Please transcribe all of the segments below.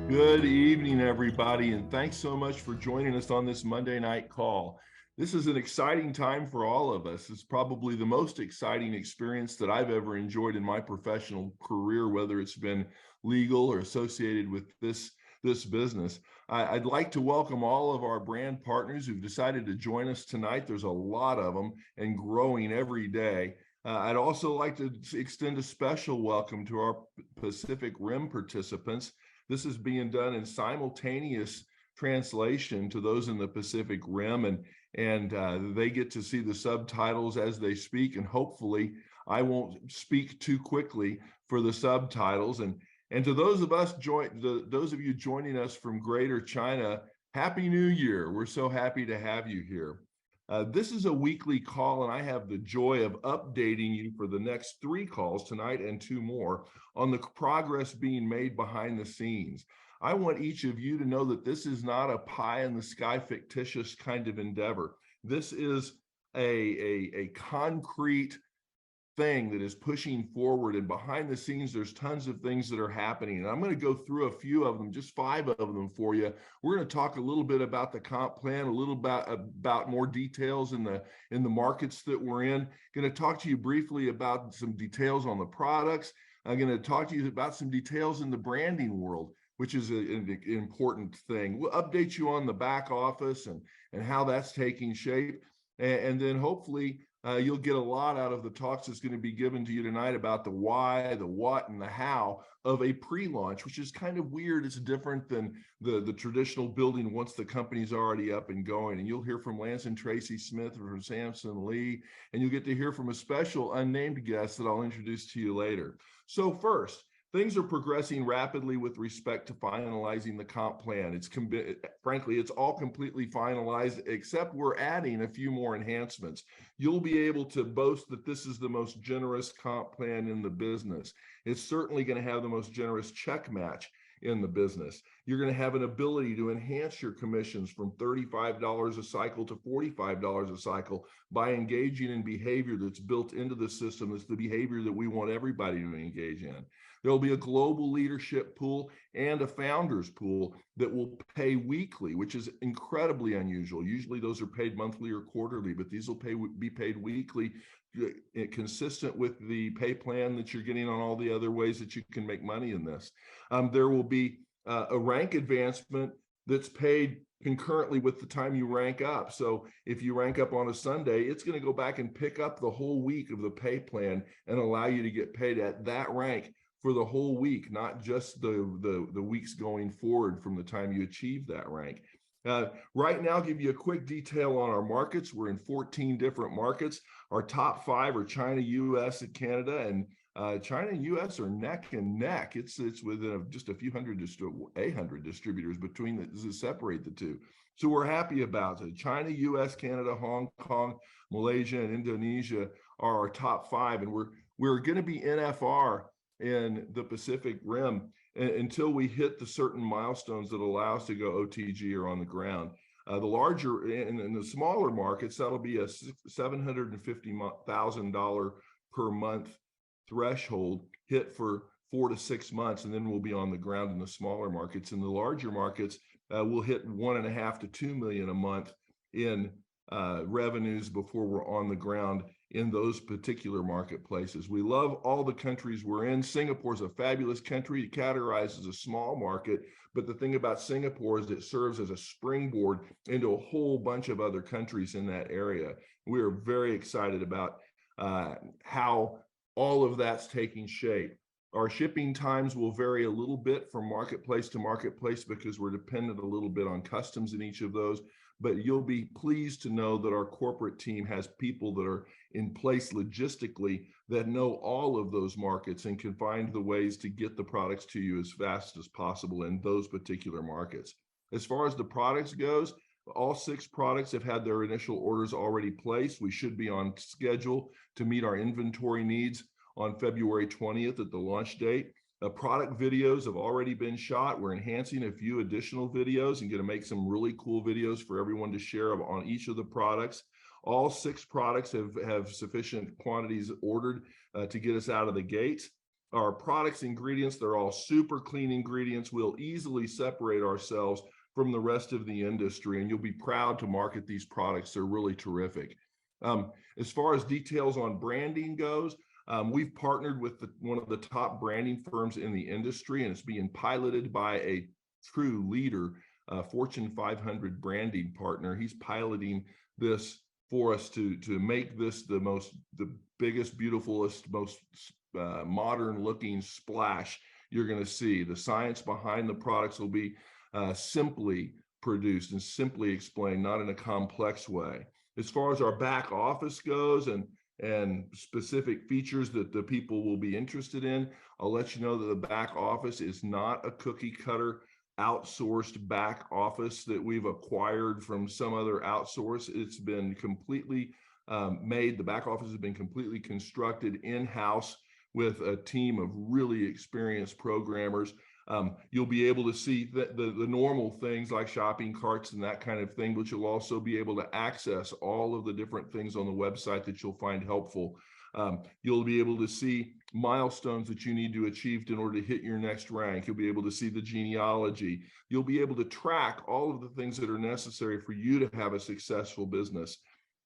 Good evening, everybody, and thanks so much for joining us on this Monday night call. This is an exciting time for all of us. It's probably the most exciting experience that I've ever enjoyed in my professional career, whether it's been legal or associated with this business. I'd like to welcome all of our brand partners who've decided to join us tonight. There's a lot of them and growing every day. I'd also like to extend a special welcome to our Pacific Rim participants. This is being done in simultaneous translation to those in the Pacific Rim, and they get to see the subtitles as they speak. And hopefully, I won't speak too quickly for the subtitles. And to those of you joining us from Greater China, Happy New Year! We're so happy to have you here. This is a weekly call, and I have the joy of updating you for the next 3 calls tonight and 2 more on the progress being made behind the scenes. I want each of you to know that this is not a pie-in-the-sky fictitious kind of endeavor. This is a concrete thing that is pushing forward, and behind the scenes there's tons of things that are happening, and I'm going to go through a few of them, just 5 of them for you. We're going to talk a little bit about the comp plan, a little about more details in the markets that we're in. Going to talk to you briefly about some details on the products. I'm going to talk to you about some details in the branding world, which is an important thing. We'll update you on the back office and how that's taking shape, and then hopefully you'll get a lot out of the talks that's going to be given to you tonight about the why, the what, and the how of a pre-launch, which is kind of weird. It's different than the traditional building once the company's already up and going. And you'll hear from Lance and Tracy Smith, or from Samson Lee, and you'll get to hear from a special unnamed guest that I'll introduce to you later. So first, things are progressing rapidly with respect to finalizing the comp plan. Frankly, it's all completely finalized, except we're adding a few more enhancements. You'll be able to boast that this is the most generous comp plan in the business. It's certainly going to have the most generous check match in the business. You're going to have an ability to enhance your commissions from $35 a cycle to $45 a cycle by engaging in behavior that's built into the system. That's the behavior that we want everybody to engage in. There'll be a global leadership pool and a founders pool that will pay weekly, which is incredibly unusual. Usually those are paid monthly or quarterly, but these will be paid weekly, consistent with the pay plan that you're getting on all the other ways that you can make money in this. There will be a rank advancement that's paid concurrently with the time you rank up. So if you rank up on a Sunday, it's going to go back and pick up the whole week of the pay plan and allow you to get paid at that rank for the whole week, not just the weeks going forward from the time you achieve that rank. Right now, I'll give you a quick detail on our markets. We're in 14 different markets. Our top 5 are China, US, and Canada, and China and US are neck and neck. It's within just a few hundred, 800 distributors between that separate the two. So we're happy about it. China, US, Canada, Hong Kong, Malaysia, and Indonesia are our top 5, and we're going to be NFR in the Pacific Rim until we hit the certain milestones that allow us to go OTG or on the ground. The larger and the smaller markets, that'll be a $750,000 per month threshold hit for 4 to 6 months, and then we'll be on the ground in the smaller markets. In the larger markets, we'll hit 1.5 to 2 million a month in revenues before we're on the ground in those particular marketplaces. We love all the countries we're in. Singapore is a fabulous country, categorized as a small market, but the thing about Singapore is it serves as a springboard into a whole bunch of other countries in that area. We are very excited about how all of that's taking shape. Our shipping times will vary a little bit from marketplace to marketplace because we're dependent a little bit on customs in each of those. But you'll be pleased to know that our corporate team has people that are in place logistically that know all of those markets and can find the ways to get the products to you as fast as possible in those particular markets. As far as the products goes, all 6 products have had their initial orders already placed. We should be on schedule to meet our inventory needs on February 20th at the launch date. Product videos have already been shot. We're enhancing a few additional videos and going to make some really cool videos for everyone to share on each of the products. All 6 products have sufficient quantities ordered to get us out of the gates. our products, ingredients, they're all super clean ingredients. We'll easily separate ourselves from the rest of the industry, and you'll be proud to market these products. They're really terrific. As far as details on branding goes, we've partnered with one of the top branding firms in the industry, and it's being piloted by a true leader, Fortune 500 branding partner. He's piloting this for us to make this the biggest, beautifulest, most modern looking splash you're going to see. The science behind the products will be simply produced and simply explained, not in a complex way. As far as our back office goes and specific features that the people will be interested in, I'll let you know that the back office is not a cookie cutter outsourced back office that we've acquired from some other outsource. It's been completely made. The back office has been completely constructed in-house with a team of really experienced programmers. You'll be able to see the normal things like shopping carts and that kind of thing, but you'll also be able to access all of the different things on the website that you'll find helpful. You'll be able to see milestones that you need to achieve in order to hit your next rank. You'll be able to see the genealogy. You'll be able to track all of the things that are necessary for you to have a successful business.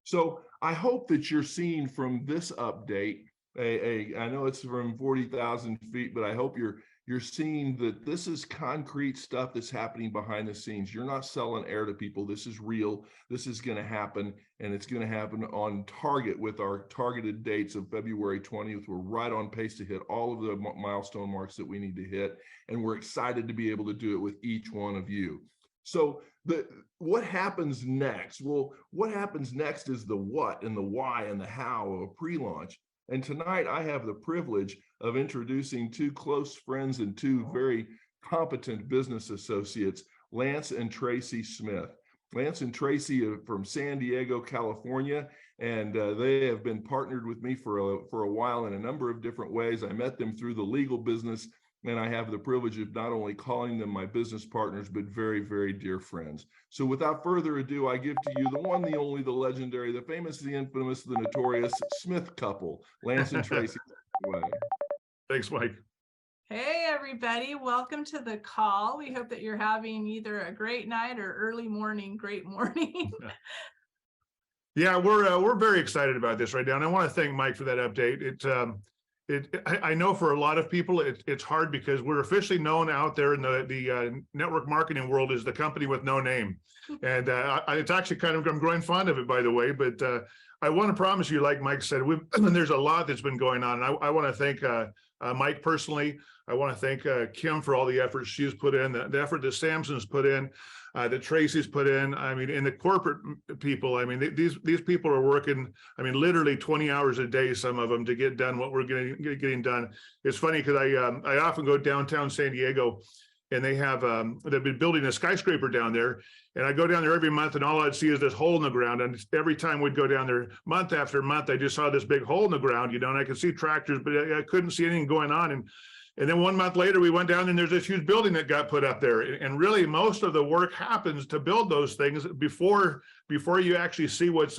So I hope that you're seeing from this update, I know it's from 40,000 feet, but I hope you're seeing that this is concrete stuff that's happening behind the scenes. You're not selling air to people. This is real. This is going to happen, and it's going to happen on target with our targeted dates of February 20th. We're right on pace to hit all of the milestone marks that we need to hit, and we're excited to be able to do it with each one of you. So what happens next? Well, what happens next is the what and the why and the how of a pre-launch. And tonight I have the privilege of introducing two close friends and two very competent business associates, Lance and Tracy Smith. Lance and Tracy are from San Diego, California, and they have been partnered with me for a while in a number of different ways. I met them through the legal business, and I have the privilege of not only calling them my business partners, but very, very dear friends. So without further ado, I give to you the one, the only, the legendary, the famous, the infamous, the notorious Smith couple, Lance and Tracy. Thanks, Mike. Hey, everybody. Welcome to the call. We hope that you're having either a great night or early morning, great morning. Yeah, we're very excited about this right now. And I want to thank Mike for that update. I know for a lot of people, it's hard because we're officially known out there in the network marketing world as the company with no name. And it's actually kind of, I'm growing fond of it, by the way, but I want to promise you, like Mike said, there's a lot that's been going on. And I want to thank Mike personally. I want to thank Kim for all the effort she's put in, the effort that Samson's put in, that Tracy's put in. I mean, and the corporate people, I mean, these people are working, I mean, literally 20 hours a day, some of them, to get done what we're getting done. It's funny because I often go downtown San Diego, and they've been building a skyscraper down there. And I go down there every month, and all I'd see is this hole in the ground. And every time we'd go down there, month after month, I just saw this big hole in the ground, and I could see tractors, but I couldn't see anything going on. And then 1 month later, we went down, and there's this huge building that got put up there. And really, most of the work happens to build those things before you actually see what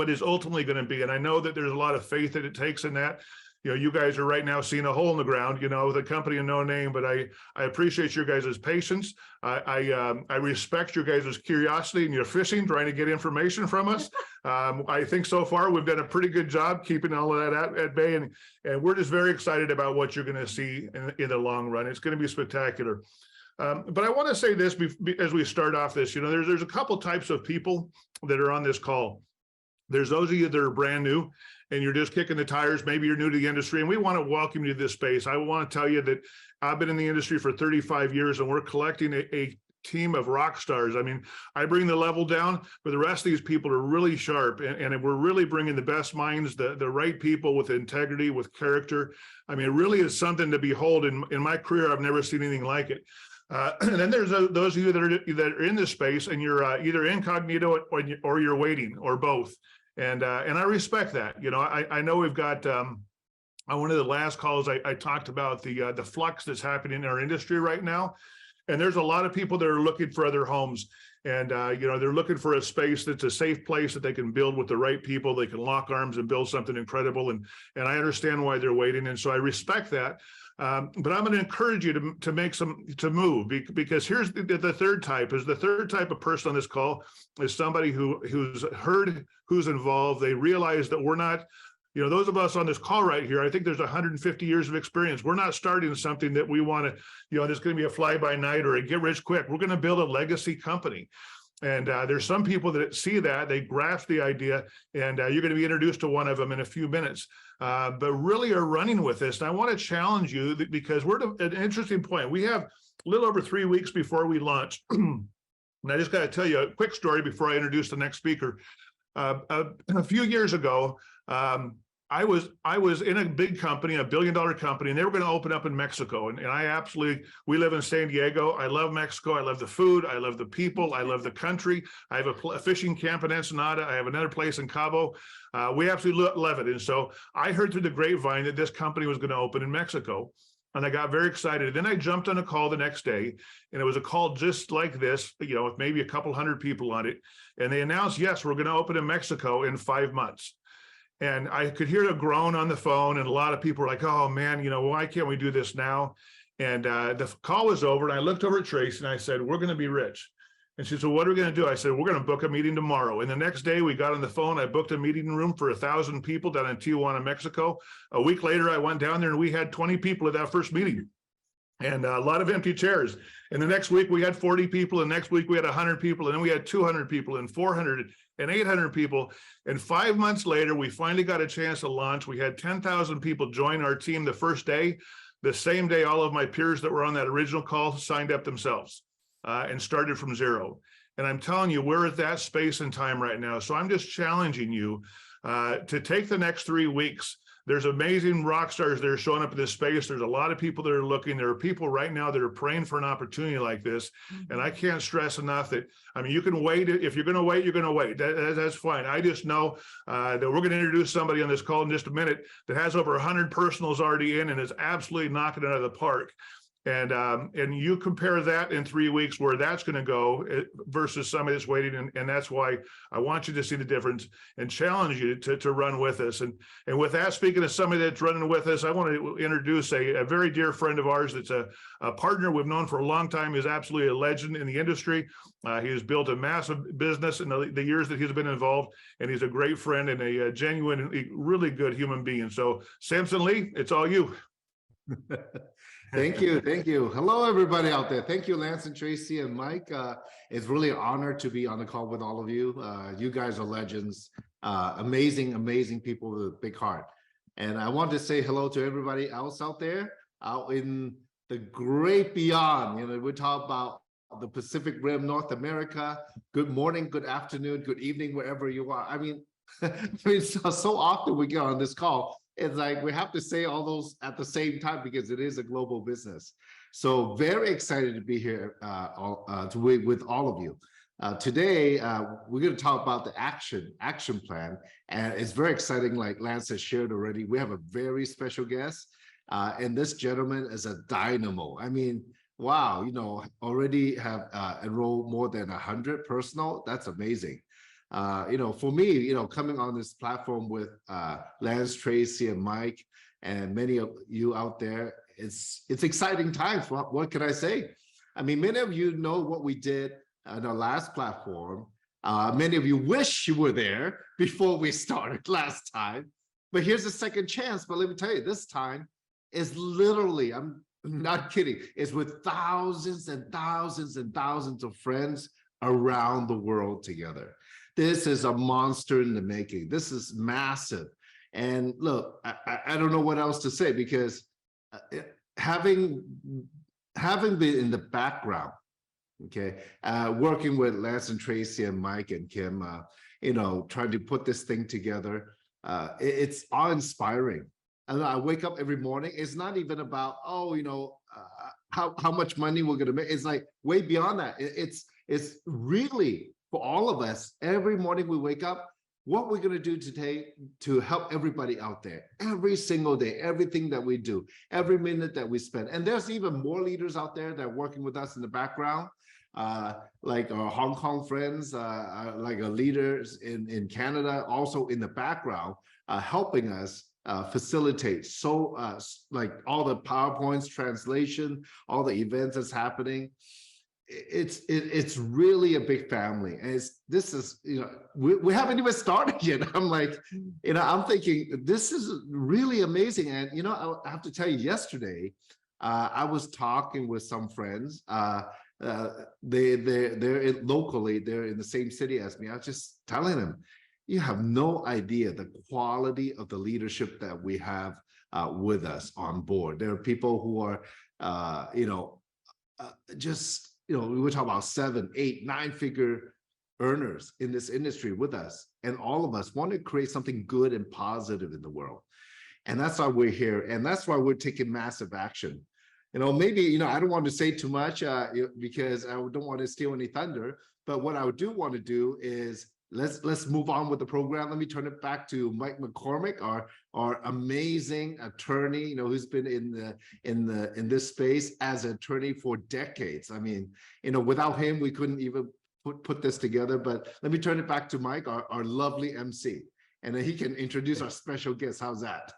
is ultimately going to be. And I know that there's a lot of faith that it takes in that. You guys are right now seeing a hole in the ground, the company of no name, but I appreciate your guys' patience. I respect your guys' curiosity and your fishing, trying to get information from us. I think so far we've done a pretty good job keeping all of that at bay, and we're just very excited about what you're going to see in the long run. It's going to be spectacular. But I want to say this as we start off this, there's a couple types of people that are on this call. There's those of you that are brand new and you're just kicking the tires. Maybe you're new to the industry, and we want to welcome you to this space. I want to tell you that I've been in the industry for 35 years, and we're collecting a team of rock stars. I mean, I bring the level down, but the rest of these people are really sharp, and we're really bringing the best minds, the right people with integrity, with character. I mean, it really is something to behold. In my career, I've never seen anything like it. And then there's those of you that are in this space, and you're either incognito or you're waiting, or both. And I respect that. I know we've got on one of the last calls, I talked about the flux that's happening in our industry right now. And there's a lot of people that are looking for other homes. And, they're looking for a space that's a safe place that they can build with the right people. They can lock arms and build something incredible. And I understand why they're waiting. And so I respect that. But I'm going to encourage you to move, because here's the third type. The third type of person on this call is somebody who's heard who's involved. They realize that we're not, those of us on this call right here, I think there's 150 years of experience. We're not starting something that we want to, there's going to be a fly by night or a get rich quick. We're going to build a legacy company. And there's some people that see that, they grasp the idea, and you're going to be introduced to one of them in a few minutes, but really are running with this. And I want to challenge you because we're at an interesting point. We have a little over 3 weeks before we launch. And I just got to tell you a quick story before I introduce the next speaker. A few years ago, I was in a big company, $1 billion company, and they were going to open up in Mexico. And we live in San Diego. I love Mexico. I love the food. I love the people. I love the country. I have a fishing camp in Ensenada. I have another place in Cabo. We absolutely love it. And so I heard through the grapevine that this company was going to open in Mexico. And I got very excited. And then I jumped on a call the next day, and it was a call just like this, with maybe a couple hundred people on it. And they announced, yes, we're going to open in Mexico in 5 months. And I could hear a groan on the phone, and a lot of people were like, oh man, why can't we do this now? And the call was over, and I looked over at Tracy and I said, we're going to be rich. And she said, what are we going to do? I said, we're going to book a meeting tomorrow. And the next day we got on the phone. I booked a meeting room for 1,000 people down in Tijuana, Mexico. A week later, I went down there and we had 20 people at that first meeting, and a lot of empty chairs. And the next week we had 40 people. And next week we had 100 people. And then we had 200 people and 400 and 800 people. And 5 months later, we finally got a chance to launch. We had 10,000 people join our team the first day. The same day, all of my peers that were on that original call signed up themselves and started from zero. And I'm telling you, we're at that space and time right now. So I'm just challenging you to take the next 3 weeks. There's amazing rock stars that are showing up in this space. There's a lot of people that are looking. There are people right now that are praying for an opportunity like this. And I can't stress enough that, you can wait. If you're going to wait, you're going to wait. That's fine. I just know that we're going to introduce somebody on this call in just a minute that has over 100 personals already in and is absolutely knocking it out of the park. And you compare that in 3 weeks where that's going to go versus somebody that's waiting. And that's why I want you to see the difference and challenge you to run with us. And with that, speaking of somebody that's running with us, I want to introduce a very dear friend of ours that's a partner we've known for a long time. He's absolutely a legend in the industry. He has built a massive business in the years that he's been involved, and he's a great friend and a genuine, really good human being. So Samson Lee, it's all you. Thank you. Thank you. Hello, everybody out there. Thank you, Lance and Tracy and Mike. It's really an honor to be on the call with all of you. You guys are legends, amazing, amazing people with a big heart. And I want to say hello to everybody else out there, out in the great beyond. We talk about the Pacific Rim, North America. Good morning, good afternoon, good evening, wherever you are. So often we get on this call, it's like we have to say all those at the same time because it is a global business. So very excited to be here with all of you. Today, we're going to talk about the action plan. And it's very exciting, like Lance has shared already. We have a very special guest. And this gentleman is a dynamo. Wow, already have enrolled more than 100 personnel. That's amazing. For me, coming on this platform with Lance, Tracy, and Mike, and many of you out there, it's exciting times. What can I say? Many of you know what we did on our last platform. Many of you wish you were there before we started last time. But here's a second chance. But let me tell you, this time is literally, I'm not kidding, it's with thousands and thousands and thousands of friends around the world together. This is a monster in the making. This is massive. And look, I don't know what else to say because having been in the background, okay, working with Lance and Tracy and Mike and Kim, trying to put this thing together, it's awe-inspiring. And I wake up every morning. It's not even about, how much money we're going to make. It's like way beyond that. It's really, for all of us, every morning we wake up, what we're going to do today to help everybody out there every single day, everything that we do, every minute that we spend. And there's even more leaders out there that are working with us in the background, like our Hong Kong friends, like our leaders in Canada, also in the background, helping us facilitate like all the PowerPoints, translation, all the events that's happening. It's really a big family, and this is, you know, we haven't even started yet. I'm like, you know, I'm thinking this is really amazing. And you know, I have to tell you, yesterday I was talking with some friends. They're locally, they're in the same city as me. I was just telling them, you have no idea the quality of the leadership that we have with us on board. There are people who are, you know, just, you know, we were talking about 7, 8, 9-figure earners in this industry with us. And all of us want to create something good and positive in the world. And that's why we're here. And that's why we're taking massive action. You know, maybe, you know, I don't want to say too much because I don't want to steal any thunder. But what I do want to do is let's move on with the program. Let me turn it back to Mike McCormick, our amazing attorney, you know, who's been in this space as an attorney for decades. I mean, you know, without him, we couldn't even put this together. But let me turn it back to Mike, our lovely MC, and then he can introduce our special guest. How's that?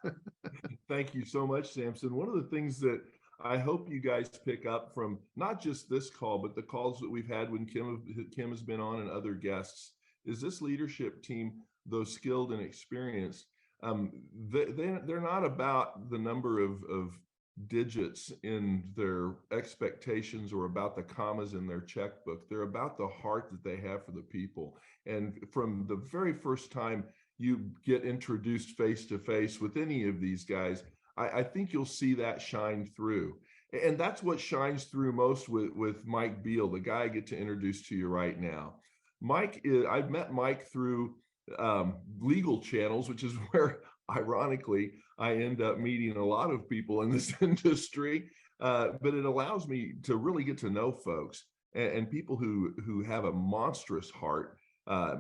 Thank you so much, Samson. One of the things that I hope you guys pick up from not just this call, but the calls that we've had when Kim has been on and other guests, is this leadership team, though skilled and experienced, they're not about the number of digits in their expectations or about the commas in their checkbook. They're about the heart that they have for the people. And from the very first time you get introduced face to face with any of these guys, I think you'll see that shine through. And that's what shines through most with Mike Beal, the guy I get to introduce to you right now. I've met Mike through legal channels, which is where, ironically, I end up meeting a lot of people in this industry. But it allows me to really get to know folks and people who have a monstrous heart.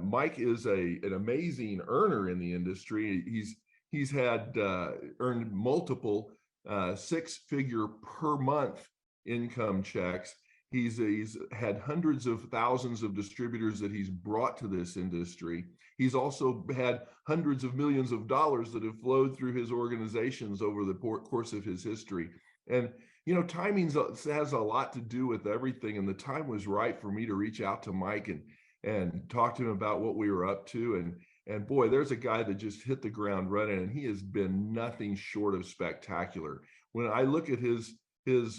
Mike is an amazing earner in the industry. He's had earned multiple 6-figure per month income checks. He's had hundreds of thousands of distributors that he's brought to this industry. He's also had hundreds of millions of dollars that have flowed through his organizations over the course of his history. And, you know, timing has a lot to do with everything. And the time was right for me to reach out to Mike and talk to him about what we were up to. And boy, there's a guy that just hit the ground running, and he has been nothing short of spectacular. When I look at his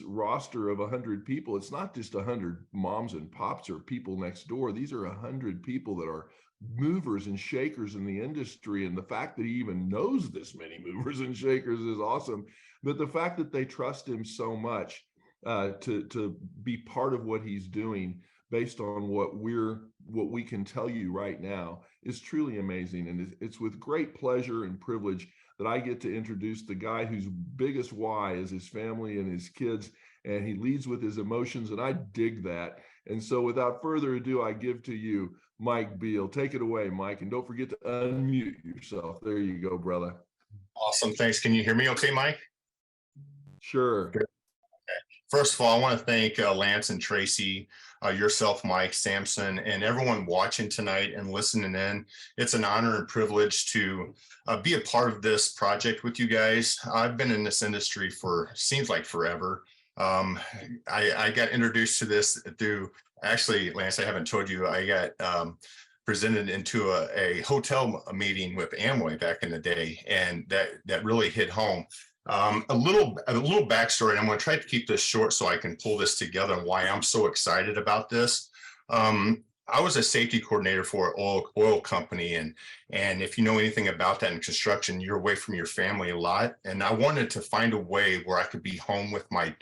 roster of 100 people, it's not just 100 moms and pops or people next door. These are 100 people that are movers and shakers in the industry. And the fact that he even knows this many movers and shakers is awesome. But the fact that they trust him so much to be part of what he's doing based on what we can tell you right now is truly amazing. And it's with great pleasure and privilege that I get to introduce the guy whose biggest why is his family and his kids, and he leads with his emotions, and I dig that. And so without further ado, I give to you Mike Beal. Take it away, Mike, and don't forget to unmute yourself. There you go, brother. Awesome, thanks. Can you hear me okay, Mike? Sure. Okay. First of all, I want to thank Lance and Tracy, yourself, Mike, Samson, and everyone watching tonight and listening in. It's an honor and privilege to be a part of this project with you guys. I've been in this industry for, seems like forever. I got introduced to this through, actually, Lance, I haven't told you, I got presented into a hotel meeting with Amway back in the day, and that really hit home. A little backstory, and I'm going to try to keep this short so I can pull this together and why I'm so excited about this. I was a safety coordinator for an oil company, and if you know anything about that in construction, you're away from your family a lot. And I wanted to find a way where I could be home with my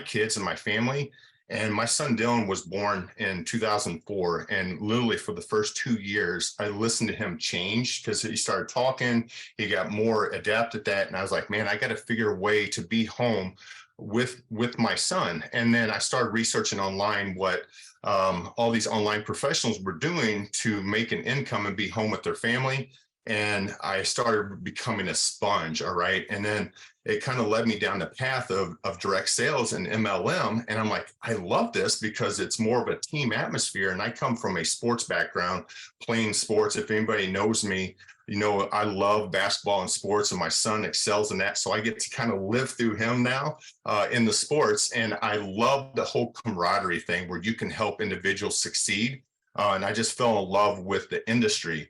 kids and my family. And my son Dylan was born in 2004, and literally for the first 2 years, I listened to him change because he started talking, he got more adept at that, and I was like, man, I got to figure a way to be home with my son. And then I started researching online what all these online professionals were doing to make an income and be home with their family. And I started becoming a sponge. All right. And then it kind of led me down the path of direct sales and MLM. And I'm like, I love this because it's more of a team atmosphere. And I come from a sports background, playing sports. If anybody knows me, you know, I love basketball and sports, and my son excels in that. So I get to kind of live through him now in the sports. And I love the whole camaraderie thing where you can help individuals succeed. And I just fell in love with the industry.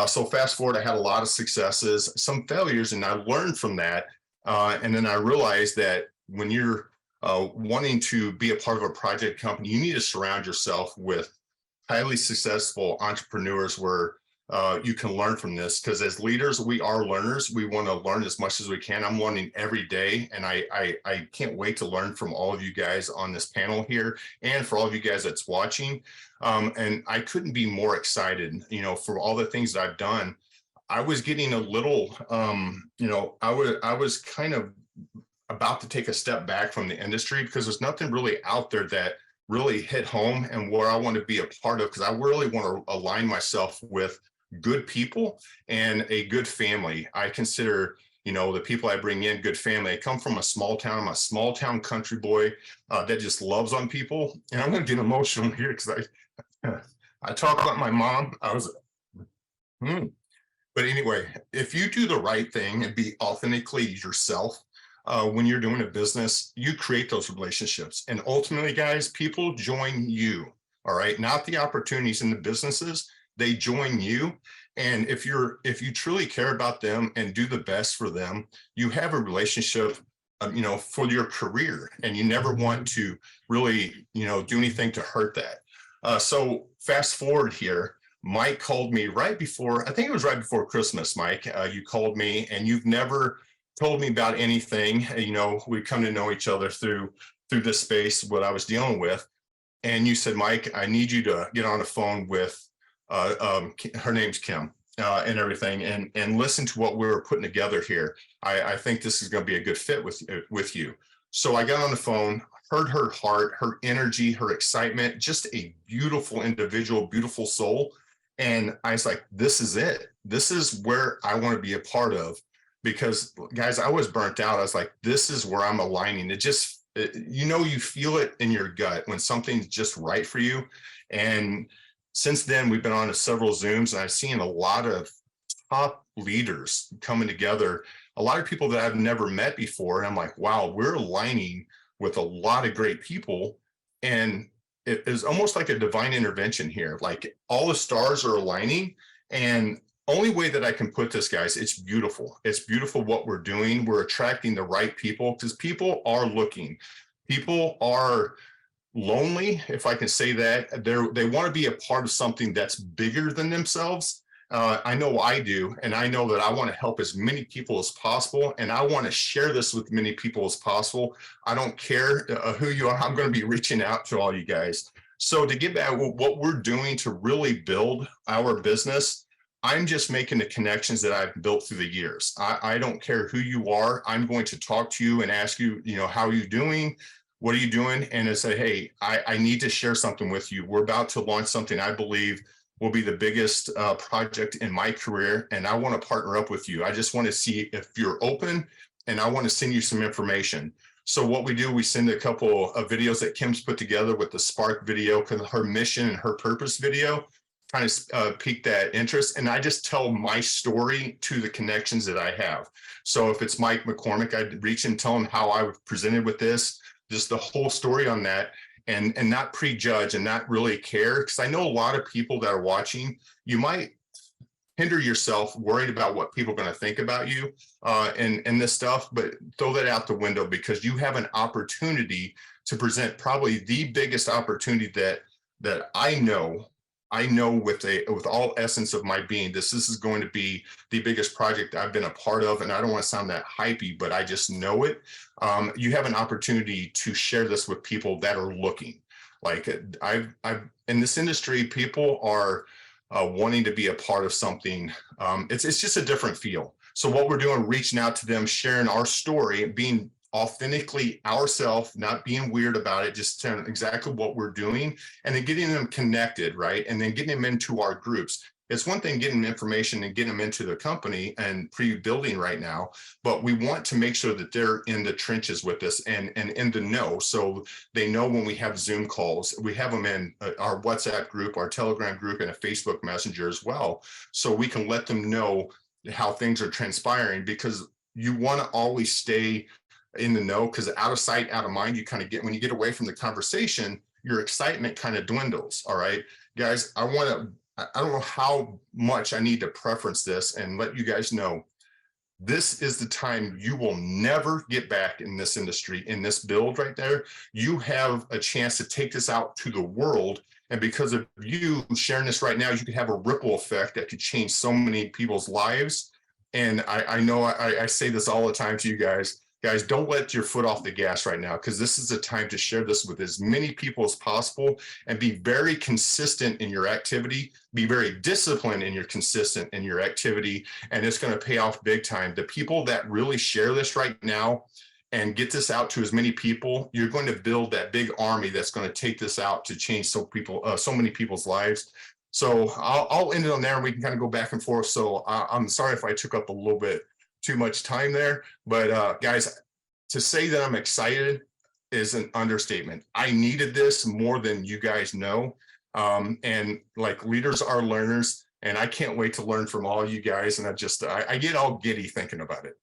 So fast forward, I had a lot of successes, some failures, and I learned from that. And then I realized that when you're wanting to be a part of a project company, you need to surround yourself with highly successful entrepreneurs where you can learn from this, because as leaders, we are learners. We want to learn as much as we can. I'm learning every day, and I can't wait to learn from all of you guys on this panel here, and for all of you guys that's watching. And I couldn't be more excited, you know, for all the things that I've done. I was getting a little, you know, I was kind of about to take a step back from the industry because there's nothing really out there that really hit home and where I want to be a part of, because I really want to align myself with good people and a good family. I consider, you know, the people I bring in good family. I come from a small town. I'm a small town country boy that just loves on people. And I'm going to get emotional here because I talk about my mom. But anyway, if you do the right thing and be authentically yourself, when you're doing a business, you create those relationships. And ultimately, guys, people join you. All right. Not the opportunities in the businesses. They join you. And if you truly care about them and do the best for them, you have a relationship, you know, for your career, and you never want to really, you know, do anything to hurt that. So fast forward here, Mike called me right before, I think it was right before Christmas, Mike. You called me, and you've never told me about anything. You know, we come to know each other through this space, what I was dealing with. And you said, Mike, I need you to get on the phone with her name's Kim, and everything, and listen to what we were putting together here. I think this is going to be a good fit with you. So I got on the phone, heard her heart, her energy, her excitement, just a beautiful individual, beautiful soul. And I was like, this is it. This is where I want to be a part of, because guys, I was burnt out. I was like, this is where I'm aligning. You know, you feel it in your gut when something's just right for you. And since then, we've been on to several Zooms, and I've seen a lot of top leaders coming together, a lot of people that I've never met before. And I'm like, wow, we're aligning with a lot of great people. And it is almost like a divine intervention here. Like all the stars are aligning. And only way that I can put this, guys, it's beautiful. It's beautiful what we're doing. We're attracting the right people, because people are looking. People are lonely, if I can say that. They want to be a part of something that's bigger than themselves. I know I do, and I know that I want to help as many people as possible, and I want to share this with many people as possible. I don't care who you are. I'm going to be reaching out to all you guys. So to get back what we're doing to really build our business, I'm just making the connections that I've built through the years. I don't care who you are. I'm going to talk to you and ask you, you know, how are you doing? What are you doing? And I say, hey, I need to share something with you. We're about to launch something I believe will be the biggest project in my career, and I want to partner up with you. I just want to see if you're open, and I want to send you some information. So what we do, we send a couple of videos that Kim's put together with the Spark video, because her mission and her purpose video kind of piqued that interest. And I just tell my story to the connections that I have. So if it's Mike McCormick, I'd reach and tell him how I presented with this, just the whole story on that, and not prejudge and not really care. Because I know a lot of people that are watching, you might hinder yourself worried about what people are going to think about you and this stuff, but throw that out the window, because you have an opportunity to present probably the biggest opportunity that I know with all essence of my being, this is going to be the biggest project I've been a part of. And I don't want to sound that hypey, but I just know it. You have an opportunity to share this with people that are looking. Like I've in this industry, people are wanting to be a part of something. It's just a different feel. So what we're doing, reaching out to them, sharing our story, being authentically ourselves, not being weird about it, just telling exactly what we're doing, and then getting them connected, right? And then getting them into our groups. It's one thing getting information and getting them into the company and pre-building right now, but we want to make sure that they're in the trenches with us and in the know. So they know when we have Zoom calls, we have them in our WhatsApp group, our Telegram group, and a Facebook Messenger as well. So we can let them know how things are transpiring, because you want to always stay in the know, because out of sight, out of mind, you kind of get, when you get away from the conversation, your excitement kind of dwindles. All right, guys, I don't know how much I need to preference this and let you guys know, this is the time you will never get back in this industry, in this build right there. You have a chance to take this out to the world. And because of you sharing this right now, you could have a ripple effect that could change so many people's lives. And I know I say this all the time to you guys, don't let your foot off the gas right now, because this is the time to share this with as many people as possible and be very consistent in your activity, be very disciplined in your consistent in your activity, and it's going to pay off big time. The people that really share this right now and get this out to as many people, you're going to build that big army that's going to take this out to change so many people's lives. So I'll end it on there, and we can kind of go back and forth. So I'm sorry if I took up a little bit too much time there, but guys, to say that I'm excited is an understatement. I needed this more than you guys know, and like, leaders are learners, and I can't wait to learn from all you guys. And I get all giddy thinking about it.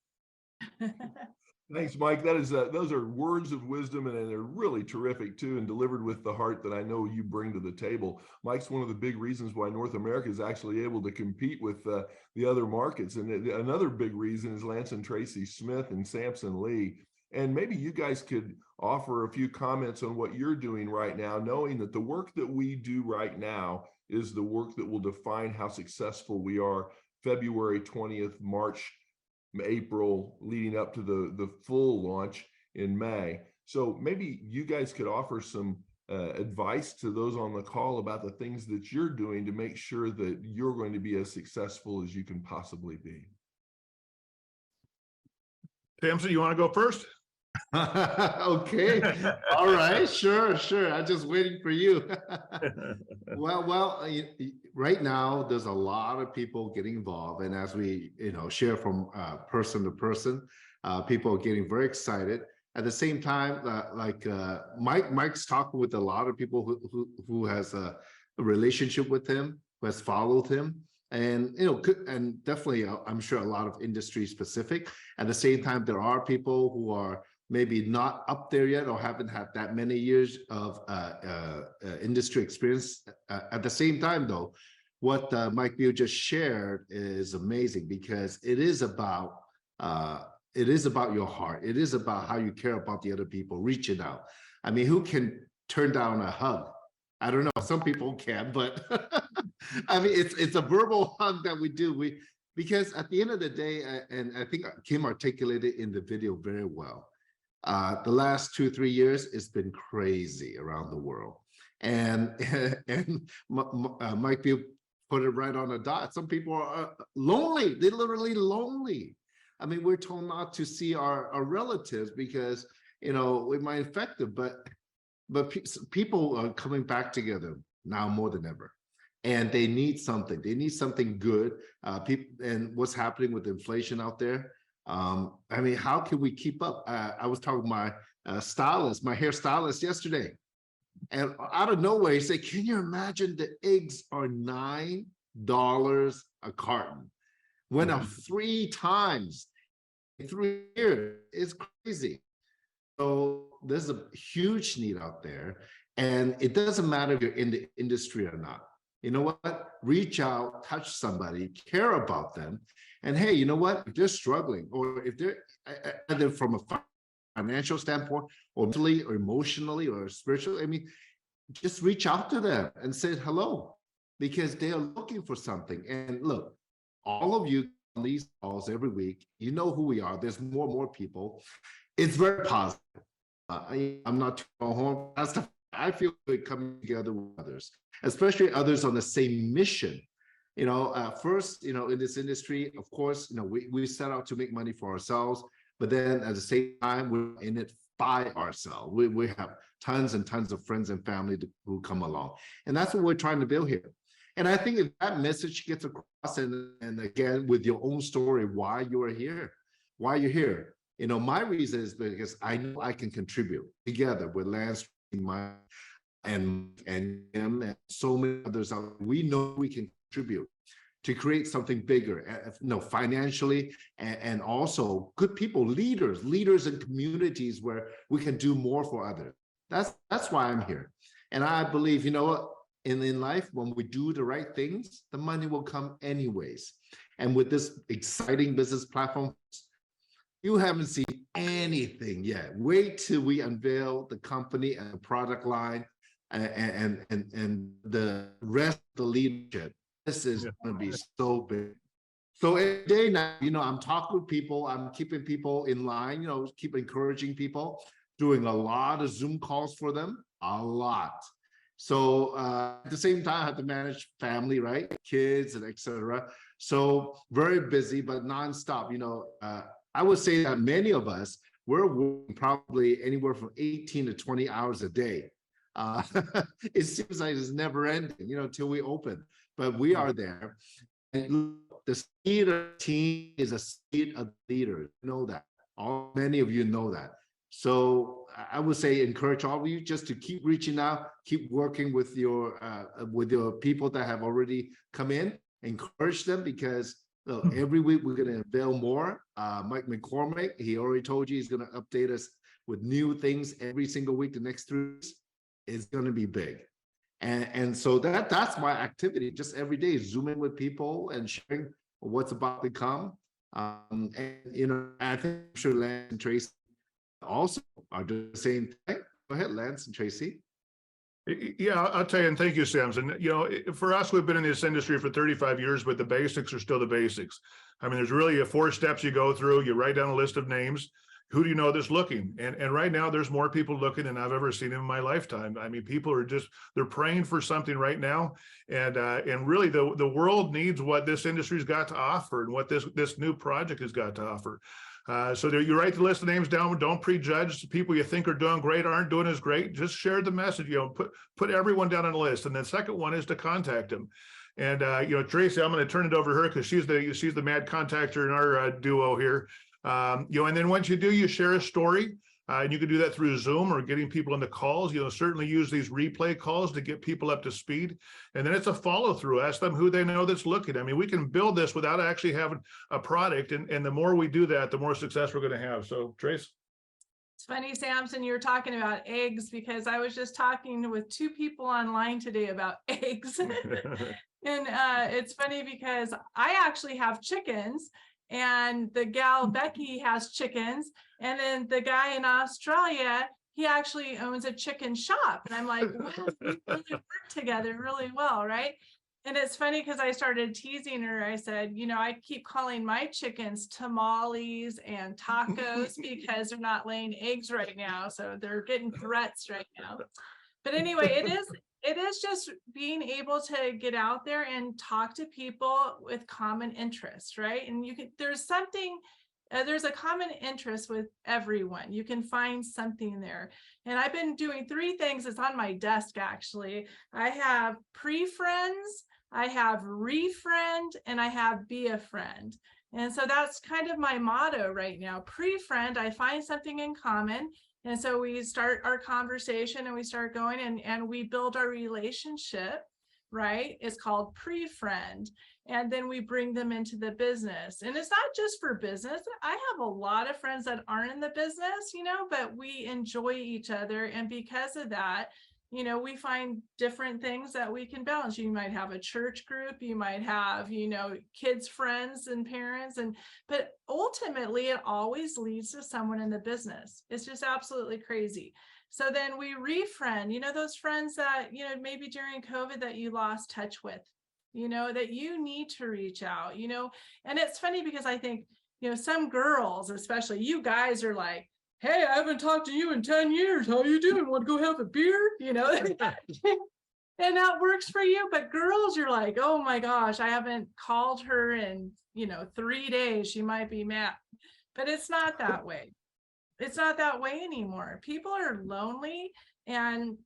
Thanks, Mike. Those are words of wisdom, and they're really terrific too, and delivered with the heart that I know you bring to the table. Mike's one of the big reasons why North America is actually able to compete with the other markets. And another big reason is Lance and Tracy Smith and Samson Lee. And maybe you guys could offer a few comments on what you're doing right now, knowing that the work that we do right now is the work that will define how successful we are February 20th, March, April, leading up to the full launch in May. So maybe you guys could offer some advice to those on the call about the things that you're doing to make sure that you're going to be as successful as you can possibly be. Samson, you want to go first? Okay. All right. Sure. I'm just waiting for you. Well, right now there's a lot of people getting involved, and as we share from person to person, people are getting very excited. At the same time, Mike's talking with a lot of people who has a relationship with him, who has followed him. And and definitely, I'm sure a lot of industry specific. At the same time, there are people who are maybe not up there yet or haven't had that many years of industry experience. At the same time, though, what Mike Beal just shared is amazing, because it is about your heart. It is about how you care about the other people, reaching out. I mean, who can turn down a hug? I don't know. Some people can, but I mean, it's a verbal hug that we do. Because at the end of the day, and I think Kim articulated in the video very well, the last 2-3 years, it's been crazy around the world. And Mike Beal put it right on the dot. Some people are lonely. They're literally lonely. I mean, we're told not to see our relatives because, we might infect them, but people are coming back together now more than ever, and they need something. They need something good. And what's happening with inflation out there? I mean, how can we keep up? I was talking to my stylist, my hairstylist yesterday, and out of nowhere, he said, "Can you imagine the eggs are $9 a carton? Went up 3 times in 3 years. It's crazy." So there's a huge need out there, and it doesn't matter if you're in the industry or not. You know what? Reach out, touch somebody, care about them. And hey, you know what? If they're struggling, or if they're either from a financial standpoint or mentally or emotionally or spiritually, I mean, just reach out to them and say hello, because they are looking for something. And look, all of you on these calls every week, you know who we are. There's more and more people. It's very positive. I'm not too home. I feel good coming together with others, especially others on the same mission. First, in this industry, of course, we set out to make money for ourselves, but then at the same time, we're in it by ourselves. We have tons and tons of friends and family who come along. And that's what we're trying to build here. And I think if that message gets across, and again, with your own story, why you're here, my reason is because I know I can contribute together with Lance, and him and so many others out. We know we can contribute to create something bigger, financially, and also good people, leaders in communities where we can do more for others. That's why I'm here. And I believe, in life, when we do the right things, the money will come anyways. And with this exciting business platform, you haven't seen anything yet. Wait till we unveil the company and the product line and the rest of the leadership. This is going to be so big. So every day now, I'm talking with people, I'm keeping people in line, keep encouraging people, doing a lot of Zoom calls for them, a lot. So at the same time, I have to manage family, right? Kids and etc. So very busy, but nonstop. I would say that many of us, we're working probably anywhere from 18 to 20 hours a day. It seems like it's never ending, till we open, but we are there. And the speed of the team is a speed of leaders. That. Many of you know that. So I would say encourage all of you just to keep reaching out, keep working with your people that have already come in, encourage them, because every week we're going to unveil more. Mike McCormick, he already told you he's going to update us with new things every single week. The next 3 weeks is going to be big. And so that's my activity, just every day, zooming with people and sharing what's about to come. I think I'm sure Lance and Tracy also are doing the same thing. Go ahead, Lance and Tracy. Yeah, I'll tell you, and thank you, Samson. For us, we've been in this industry for 35 years, but the basics are still the basics. I mean, there's really 4 steps you go through. You write down a list of names. Who do you know that's looking? And right now, there's more people looking than I've ever seen in my lifetime. I mean, people are they're praying for something right now. And really, the world needs what this industry's got to offer and what this new project has got to offer. So there, you write the list of names down. Don't prejudge the people you think are doing great, aren't doing as great. Just share the message. Put everyone down on the list. And the second one is to contact them. And Tracy, I'm going to turn it over to her because she's the mad contactor in our duo here. And then once you do, you share a story. And you can do that through Zoom or getting people into calls. Certainly use these replay calls to get people up to speed. And then it's a follow through. Ask them who they know that's looking. I mean, we can build this without actually having a product. And the more we do that, the more success we're going to have. So, Trace. It's funny, Samson, you're talking about eggs, because I was just talking with 2 people online today about eggs. And it's funny because I actually have chickens. And the gal Becky has chickens, and then the guy in Australia, he actually owns a chicken shop. And I'm like, wow, we really work together really well, right? And it's funny because I started teasing her. I said, I keep calling my chickens tamales and tacos because they're not laying eggs right now, so they're getting threats right now. But anyway, it is just being able to get out there and talk to people with common interests, right? And there's a common interest with everyone. You can find something there. And I've been doing 3 things. It's on my desk, actually. I have pre-friends, I have refriend, and I have be a friend. And so that's kind of my motto right now. Pre-friend, I find something in common. And so we start our conversation and we start going and we build our relationship, right? It's called pre-friend. And then we bring them into the business. And it's not just for business. I have a lot of friends that aren't in the business, but we enjoy each other. And because of that, we find different things that we can balance. You might have a church group, you might have, kids, friends and parents, but ultimately it always leads to someone in the business. It's just absolutely crazy. So then we refriend, those friends that, maybe during COVID that you lost touch with, that you need to reach out, and it's funny because I think, some girls, especially you guys, are like, hey, I haven't talked to you in 10 years. How you doing? Want to go have a beer? And that works for you. But girls, you're like, oh my gosh, I haven't called her in, 3 days. She might be mad. but it's not that way. It's not that way anymore. People are lonely, and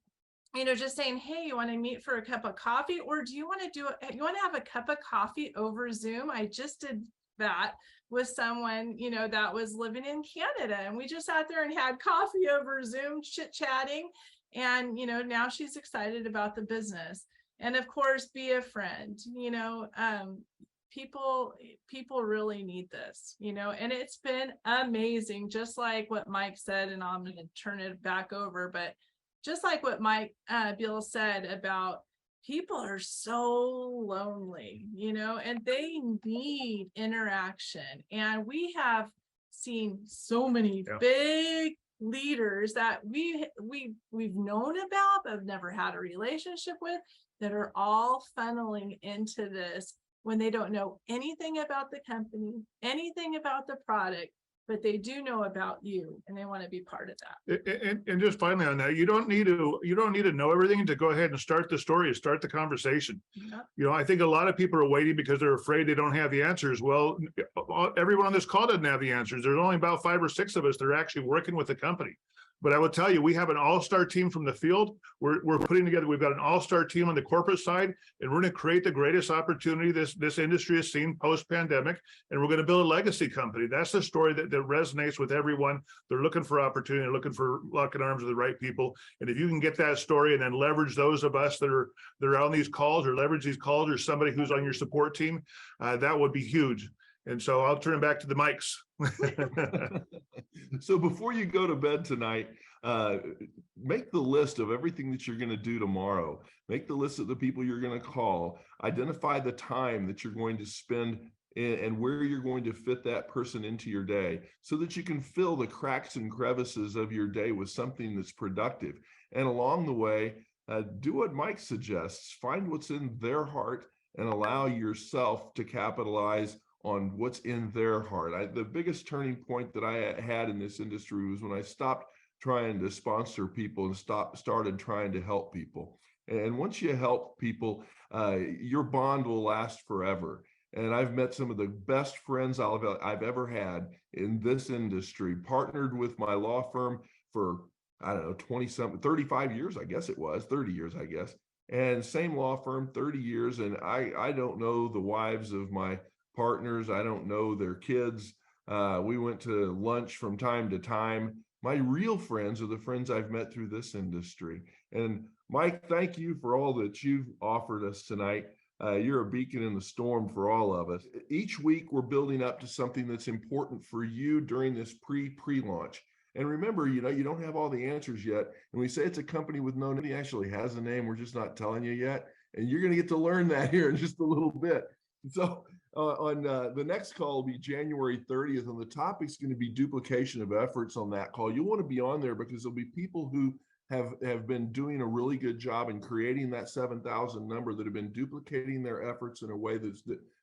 just saying, hey, you want to meet for a cup of coffee, or do you want to have a cup of coffee over Zoom? I just did that with someone, that was living in Canada, and we just sat there and had coffee over Zoom, chit-chatting. And, now she's excited about the business. And of course, be a friend, people really need this, and it's been amazing, just like what Mike said, and I'm going to turn it back over, but just like what Mike Bill said about people are so lonely, and they need interaction. And we have seen so many big leaders that we've known about, but have never had a relationship with, that are all funneling into this when they don't know anything about the company, anything about the product, but they do know about you, and they want to be part of that. And just finally on that, you don't need to know everything to go ahead and start the story, start the conversation. Yeah. I think a lot of people are waiting because they're afraid they don't have the answers. Well, everyone on this call doesn't have the answers. There's only about 5 or 6 of us that are actually working with the company. But I will tell you, we have an all-star team from the field. We're putting together, we've got an all-star team on the corporate side, and we're going to create the greatest opportunity this industry has seen post-pandemic, and we're going to build a legacy company. That's the story that resonates with everyone. They're looking for opportunity, they're looking for locking arms with the right people. And if you can get that story and then leverage those of us that are on these calls, or leverage these calls, or somebody who's on your support team, that would be huge. And so I'll turn it back to the mics. So before you go to bed tonight, make the list of everything that you're going to do tomorrow. Make the list of the people you're going to call. Identify the time that you're going to spend and where you're going to fit that person into your day, so that you can fill the cracks and crevices of your day with something that's productive. And along the way, do what Mike suggests. Find what's in their heart and allow yourself to capitalize on what's in their heart. The biggest turning point that I had in this industry was when I stopped trying to sponsor people and started trying to help people. And once you help people, your bond will last forever. And I've met some of the best friends I've ever had in this industry, partnered with my law firm for, 35 years, I guess it was, 30 years, I guess. And same law firm, 30 years. And I don't know the wives of my partners. I don't know their kids. We went to lunch from time to time. My real friends are the friends I've met through this industry. And Mike, thank you for all that you've offered us tonight. You're a beacon in the storm for all of us. Each week, we're building up to something that's important for you during this pre-launch. And remember, you don't have all the answers yet. And we say it's a company with no name. It actually has a name. We're just not telling you yet. And you're going to get to learn that here in just a little bit. So on the next call will be January 30th, and the topic's going to be duplication of efforts on that call. You'll want to be on there because there'll be people who have been doing a really good job in creating that 7,000 number, that have been duplicating their efforts in a way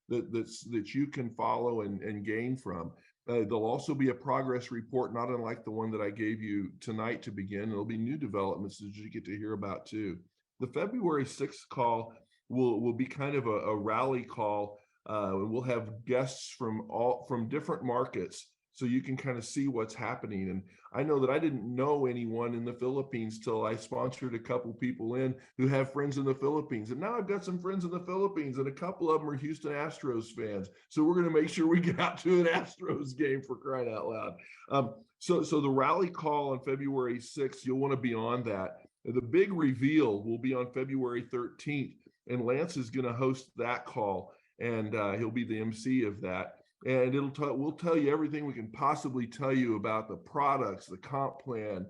that you can follow and gain from. There'll also be a progress report, not unlike the one that I gave you tonight to begin. There'll be new developments that you get to hear about too. The February 6th call will be kind of a rally call. We'll have guests from different markets, so you can kind of see what's happening. And I know that I didn't know anyone in the Philippines till I sponsored a couple people in who have friends in the Philippines. And now I've got some friends in the Philippines, and a couple of them are Houston Astros fans. So we're going to make sure we get out to an Astros game, for crying out loud. So the rally call on February 6th, you'll want to be on that. The big reveal will be on February 13th, and Lance is going to host that call, and he'll be the MC of that. And we'll tell you everything we can possibly tell you about the products, the comp plan,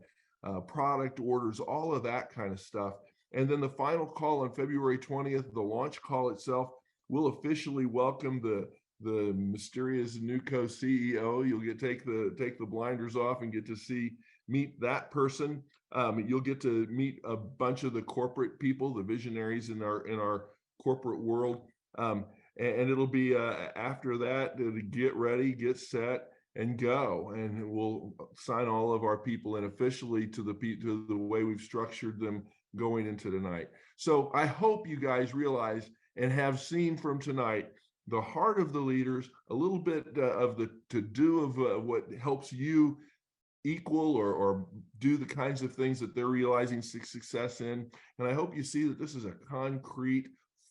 product orders, all of that kind of stuff. And then the final call on February 20th, the launch call itself, will officially welcome the mysterious new co-CEO. You'll take the blinders off and get to meet that person. You'll get to meet a bunch of the corporate people, the visionaries in our corporate world. And it'll be after that, to get ready, get set, and go. And we'll sign all of our people in officially to the way we've structured them going into tonight. So I hope you guys realize and have seen from tonight the heart of the leaders, a little bit of the to-do of what helps you equal or do the kinds of things that they're realizing success in. And I hope you see that this is a concrete,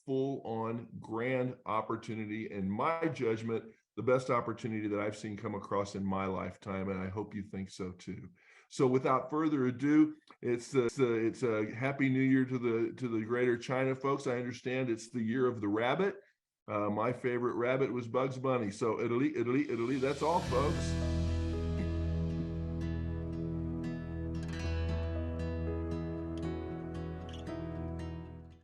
full-on grand opportunity, in my judgment, the best opportunity that I've seen come across in my lifetime, and I hope you think so too. So without further ado, it's a happy new year to the greater China folks. I understand it's the year of the rabbit. My favorite rabbit was Bugs Bunny. So Italy, that's all, folks.